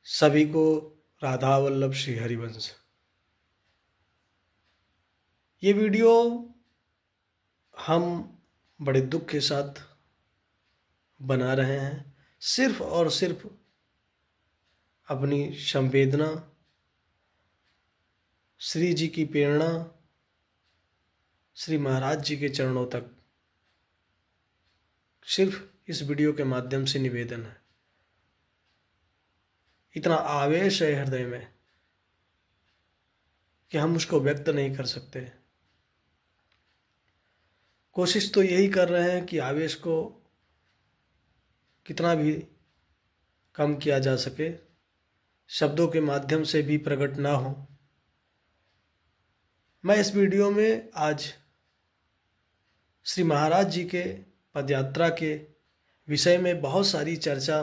सभी को राधा वल्लभ श्री हरिवंश। ये वीडियो हम बड़े दुख के साथ बना रहे हैं, सिर्फ और सिर्फ अपनी संवेदना, श्री जी की प्रेरणा, श्री महाराज जी के चरणों तक सिर्फ इस वीडियो के माध्यम से निवेदन है। इतना आवेश है हृदय में कि हम उसको व्यक्त नहीं कर सकते। कोशिश तो यही कर रहे हैं कि आवेश को कितना भी कम किया जा सके, शब्दों के माध्यम से भी प्रकट ना हो। मैं इस वीडियो में आज श्री महाराज जी के पदयात्रा के विषय में बहुत सारी चर्चा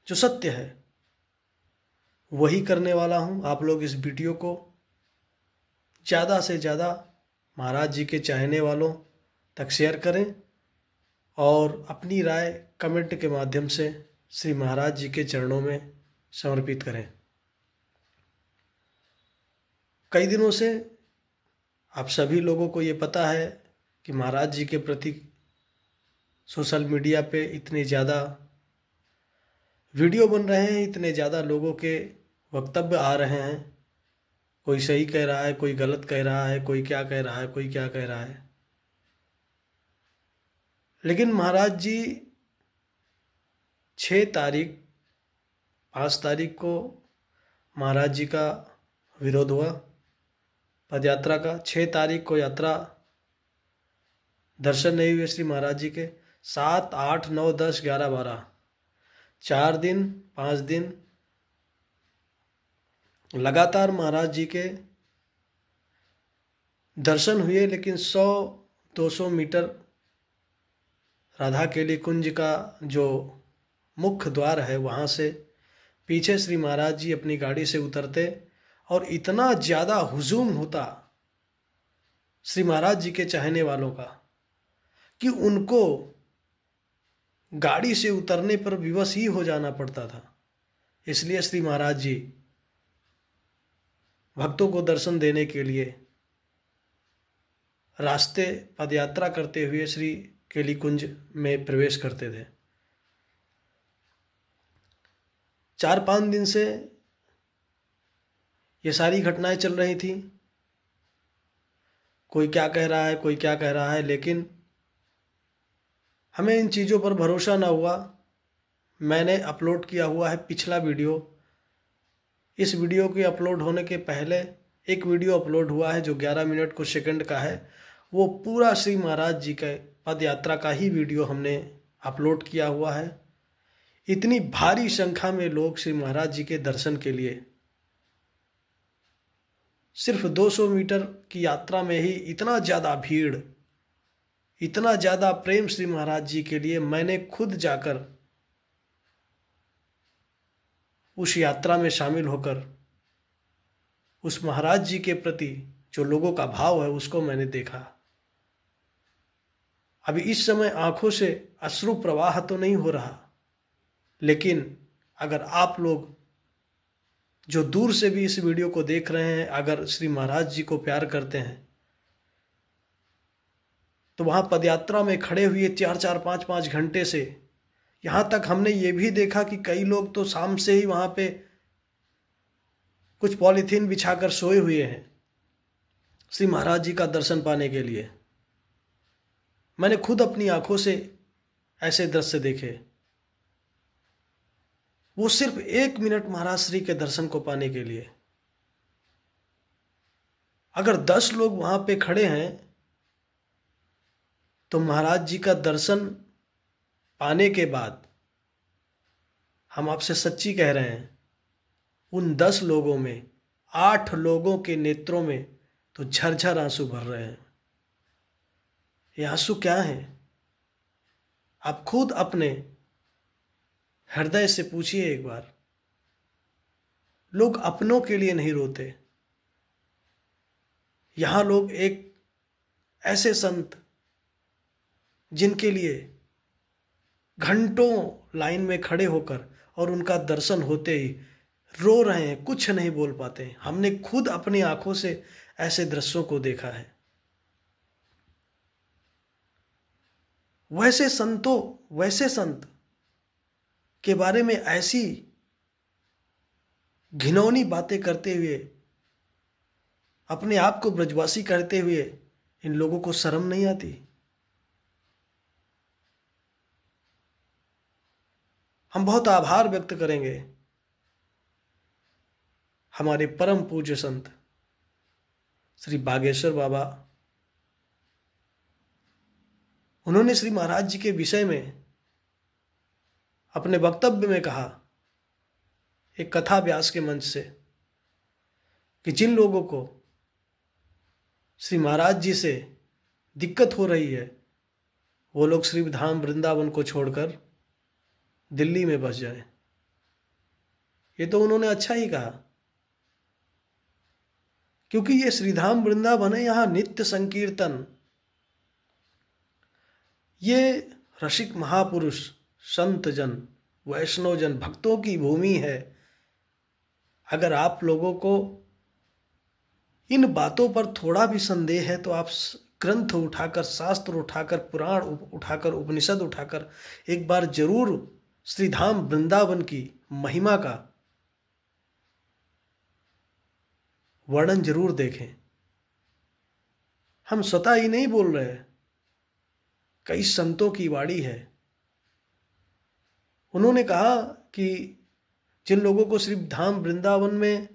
जो सत्य है वही करने वाला हूँ। आप लोग इस वीडियो को ज़्यादा से ज़्यादा महाराज जी के चाहने वालों तक शेयर करें और अपनी राय कमेंट के माध्यम से श्री महाराज जी के चरणों में समर्पित करें। कई दिनों से आप सभी लोगों को ये पता है कि महाराज जी के प्रति सोशल मीडिया पे इतने ज़्यादा वीडियो बन रहे हैं, इतने ज़्यादा लोगों के वक्तव्य आ रहे हैं। कोई सही कह रहा है, कोई गलत कह रहा है, कोई क्या कह रहा है, कोई क्या कह रहा है। लेकिन महाराज जी 5 तारीख को महाराज जी का विरोध हुआ पदयात्रा का। 6 तारीख को यात्रा दर्शन नहीं हुए श्री महाराज जी के। 7, 8, 9, 10, 11, 12 4 दिन 5 दिन लगातार महाराज जी के दर्शन हुए, लेकिन 100-200 मीटर राधा केली कुंज का जो मुख्य द्वार है वहाँ से पीछे श्री महाराज जी अपनी गाड़ी से उतरते और इतना ज़्यादा हुजूम होता श्री महाराज जी के चाहने वालों का कि उनको गाड़ी से उतरने पर विवश ही हो जाना पड़ता था। इसलिए श्री महाराज जी भक्तों को दर्शन देने के लिए रास्ते पदयात्रा करते हुए श्री केली कुंज में प्रवेश करते थे। 4-5 दिन से ये सारी घटनाएं चल रही थी। कोई क्या कह रहा है, कोई क्या कह रहा है, लेकिन हमें इन चीज़ों पर भरोसा ना हुआ। मैंने अपलोड किया हुआ है पिछला वीडियो। इस वीडियो के अपलोड होने के पहले एक वीडियो अपलोड हुआ है जो 11 मिनट कुछ सेकंड का है। वो पूरा श्री महाराज जी के पद यात्रा का ही वीडियो हमने अपलोड किया हुआ है। इतनी भारी संख्या में लोग श्री महाराज जी के दर्शन के लिए सिर्फ 200 मीटर की यात्रा में ही इतना ज़्यादा भीड़, इतना ज़्यादा प्रेम श्री महाराज जी के लिए। मैंने खुद जाकर उस यात्रा में शामिल होकर उस महाराज जी के प्रति जो लोगों का भाव है उसको मैंने देखा। अभी इस समय आंखों से अश्रु प्रवाह तो नहीं हो रहा, लेकिन अगर आप लोग जो दूर से भी इस वीडियो को देख रहे हैं, अगर श्री महाराज जी को प्यार करते हैं तो वहाँ पदयात्रा में खड़े हुए 4-4, 5-5 घंटे से यहाँ तक हमने ये भी देखा कि कई लोग तो शाम से ही वहाँ पे कुछ पॉलीथीन बिछाकर सोए हुए हैं श्री महाराज जी का दर्शन पाने के लिए। मैंने खुद अपनी आंखों से ऐसे दृश्य देखे। वो सिर्फ 1 मिनट महाराज श्री के दर्शन को पाने के लिए। अगर 10 लोग वहां पे खड़े हैं तो महाराज जी का दर्शन पाने के बाद हम आपसे सच्ची कह रहे हैं, उन 10 लोगों में 8 लोगों के नेत्रों में तो झरझर आंसू भर रहे हैं। ये आंसू क्या हैं? आप खुद अपने हृदय से पूछिए एक बार। लोग अपनों के लिए नहीं रोते। यहां लोग एक ऐसे संत जिनके लिए घंटों लाइन में खड़े होकर और उनका दर्शन होते ही रो रहे हैं, कुछ नहीं बोल पाते हैं। हमने खुद अपनी आंखों से ऐसे दृश्यों को देखा है। वैसे संत के बारे में ऐसी घिनौनी बातें करते हुए, अपने आप को ब्रजवासी कहते हुए इन लोगों को शर्म नहीं आती? हम बहुत आभार व्यक्त करेंगे हमारे परम पूज्य संत श्री बागेश्वर बाबा। उन्होंने श्री महाराज जी के विषय में अपने वक्तव्य में कहा, एक कथा व्यास के मंच से, कि जिन लोगों को श्री महाराज जी से दिक्कत हो रही है वो लोग श्री धाम वृंदावन को छोड़कर दिल्ली में बस जाएं। ये तो उन्होंने अच्छा ही कहा, क्योंकि ये श्रीधाम वृंदावन है, यहाँ नित्य संकीर्तन, ये रसिक महापुरुष, संत जन, वैष्णव जन, भक्तों की भूमि है। अगर आप लोगों को इन बातों पर थोड़ा भी संदेह है तो आप ग्रंथ उठाकर, शास्त्र उठाकर, पुराण उठाकर, उपनिषद उठाकर एक बार जरूर श्रीधाम वृंदावन की महिमा का वर्णन जरूर देखें। हम स्वतः ही नहीं बोल रहे, कई संतों की वाणी है। उन्होंने कहा कि जिन लोगों को श्री धाम वृंदावन में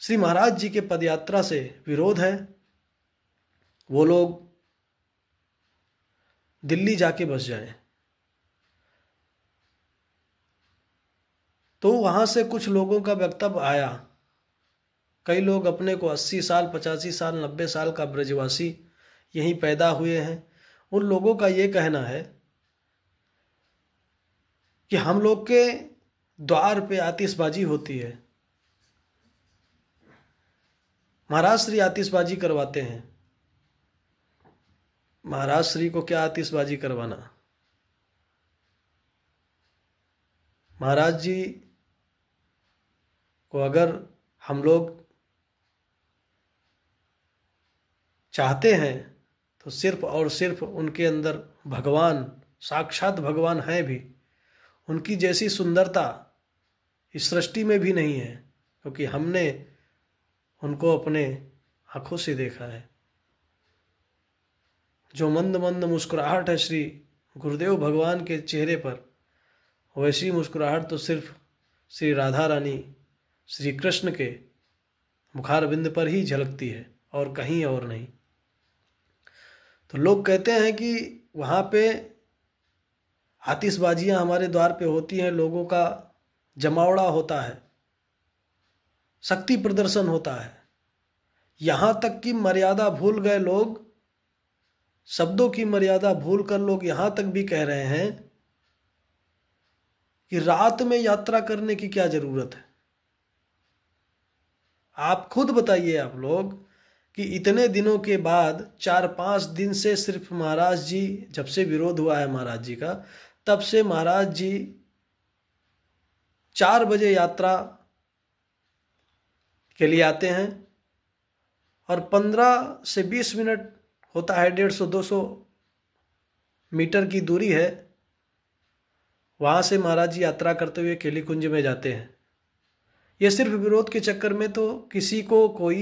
श्री महाराज जी के पदयात्रा से विरोध है, वो लोग दिल्ली जाके बस जाएं। तो वहां से कुछ लोगों का वक्तव्य आया। कई लोग अपने को 80 साल, 85 साल, 90 साल का ब्रजवासी यहीं पैदा हुए हैं। उन लोगों का ये कहना है कि हम लोग के द्वार पे आतिशबाजी होती है, महाराज श्री आतिशबाजी करवाते हैं। महाराज श्री को क्या आतिशबाजी करवाना? महाराज जी को अगर हम लोग चाहते हैं तो सिर्फ और सिर्फ उनके अंदर भगवान, साक्षात भगवान हैं भी, उनकी जैसी सुंदरता इस सृष्टि में भी नहीं है, क्योंकि हमने उनको अपने आंखों से देखा है। जो मंद मंद मुस्कुराहट है श्री गुरुदेव भगवान के चेहरे पर, वैसी मुस्कुराहट तो सिर्फ श्री राधा रानी, श्री कृष्ण के मुखारविंद पर ही झलकती है और कहीं और नहीं। तो लोग कहते हैं कि वहाँ पे आतिशबाजियाँ हमारे द्वार पे होती हैं, लोगों का जमावड़ा होता है, शक्ति प्रदर्शन होता है। यहाँ तक कि मर्यादा भूल गए लोग, शब्दों की मर्यादा भूल कर लोग यहाँ तक भी कह रहे हैं कि रात में यात्रा करने की क्या जरूरत है। आप खुद बताइए, आप लोग, कि इतने दिनों के बाद 4-5 दिन से सिर्फ महाराज जी, जब से विरोध हुआ है महाराज जी का, तब से महाराज जी 4 बजे यात्रा के लिए आते हैं और 15 से 20 मिनट होता है, 150-200 मीटर की दूरी है, वहाँ से महाराज जी यात्रा करते हुए केली कुंज में जाते हैं। ये सिर्फ विरोध के चक्कर में तो किसी को कोई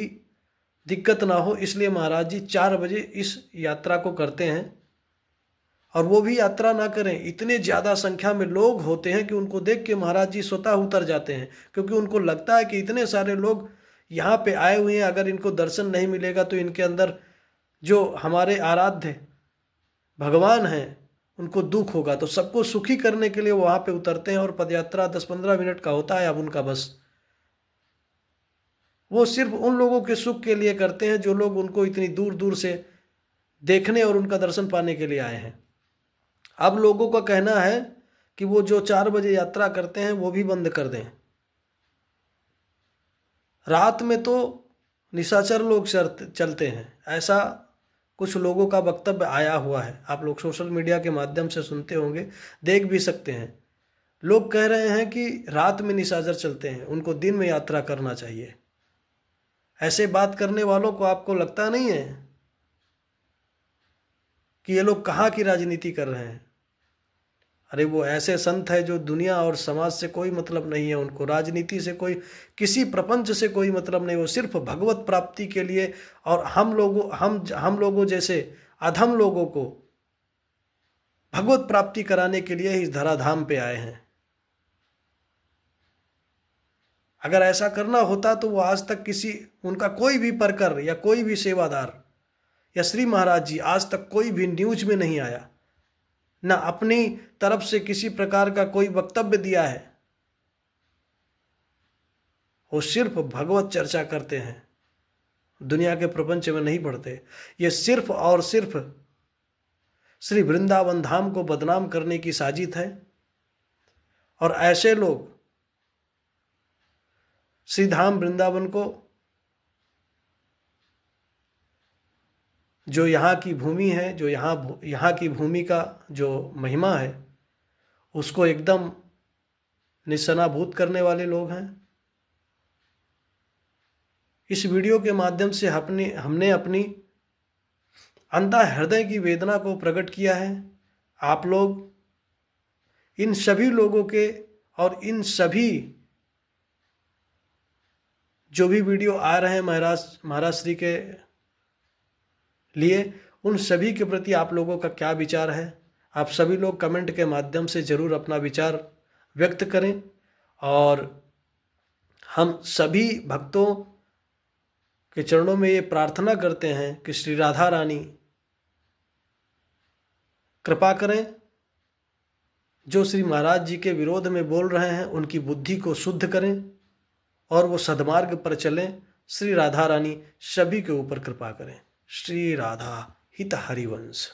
दिक्कत ना हो, इसलिए महाराज जी 4 बजे इस यात्रा को करते हैं। और वो भी यात्रा ना करें, इतने ज़्यादा संख्या में लोग होते हैं कि उनको देख के महाराज जी स्वतः उतर जाते हैं, क्योंकि उनको लगता है कि इतने सारे लोग यहाँ पे आए हुए हैं, अगर इनको दर्शन नहीं मिलेगा तो इनके अंदर जो हमारे आराध्य भगवान हैं उनको दुख होगा। तो सबको सुखी करने के लिए वहाँ पे उतरते हैं और पदयात्रा 10-15 मिनट का होता है अब उनका बस। वो सिर्फ उन लोगों के सुख के लिए करते हैं जो लोग उनको इतनी दूर दूर से देखने और उनका दर्शन पाने के लिए आए हैं। अब लोगों का कहना है कि वो जो 4 बजे यात्रा करते हैं वो भी बंद कर दें। रात में तो निशाचर लोग चलते हैं, ऐसा कुछ लोगों का वक्तव्य आया हुआ है, आप लोग सोशल मीडिया के माध्यम से सुनते होंगे, देख भी सकते हैं। लोग कह रहे हैं कि रात में निशाचर चलते हैं, उनको दिन में यात्रा करना चाहिए। ऐसे बात करने वालों को आपको लगता नहीं है कि ये लोग कहाँ की राजनीति कर रहे हैं? अरे वो ऐसे संत है जो दुनिया और समाज से कोई मतलब नहीं है, उनको राजनीति से कोई, किसी प्रपंच से कोई मतलब नहीं, वो सिर्फ भगवत प्राप्ति के लिए और हम लोगों जैसे अधम लोगों को भगवत प्राप्ति कराने के लिए इस धराधाम पे आए हैं। अगर ऐसा करना होता तो वो आज तक उनका कोई भी परकर या कोई भी सेवादार या श्री महाराज जी आज तक कोई भी न्यूज में नहीं आया, ना अपनी तरफ से किसी प्रकार का कोई वक्तव्य दिया है। वो सिर्फ भगवत चर्चा करते हैं, दुनिया के प्रपंच में नहीं पढ़ते। ये सिर्फ और सिर्फ श्री वृंदावन धाम को बदनाम करने की साजिश है। और ऐसे लोग श्री धाम वृंदावन को, जो यहाँ की भूमि है, जो यहाँ की भूमि का जो महिमा है, उसको एकदम निशानाभूत करने वाले लोग हैं। इस वीडियो के माध्यम से हमने अपनी अंतः हृदय की वेदना को प्रकट किया है। आप लोग इन सभी लोगों के और इन सभी जो भी वीडियो आ रहे हैं महाराज श्री के लिए, उन सभी के प्रति आप लोगों का क्या विचार है? आप सभी लोग कमेंट के माध्यम से जरूर अपना विचार व्यक्त करें। और हम सभी भक्तों के चरणों में ये प्रार्थना करते हैं कि श्री राधा रानी कृपा करें, जो श्री महाराज जी के विरोध में बोल रहे हैं उनकी बुद्धि को शुद्ध करें और वो सद्मार्ग पर चलें। श्री राधा रानी सभी के ऊपर कृपा करें। श्री राधा हित हरिवंश।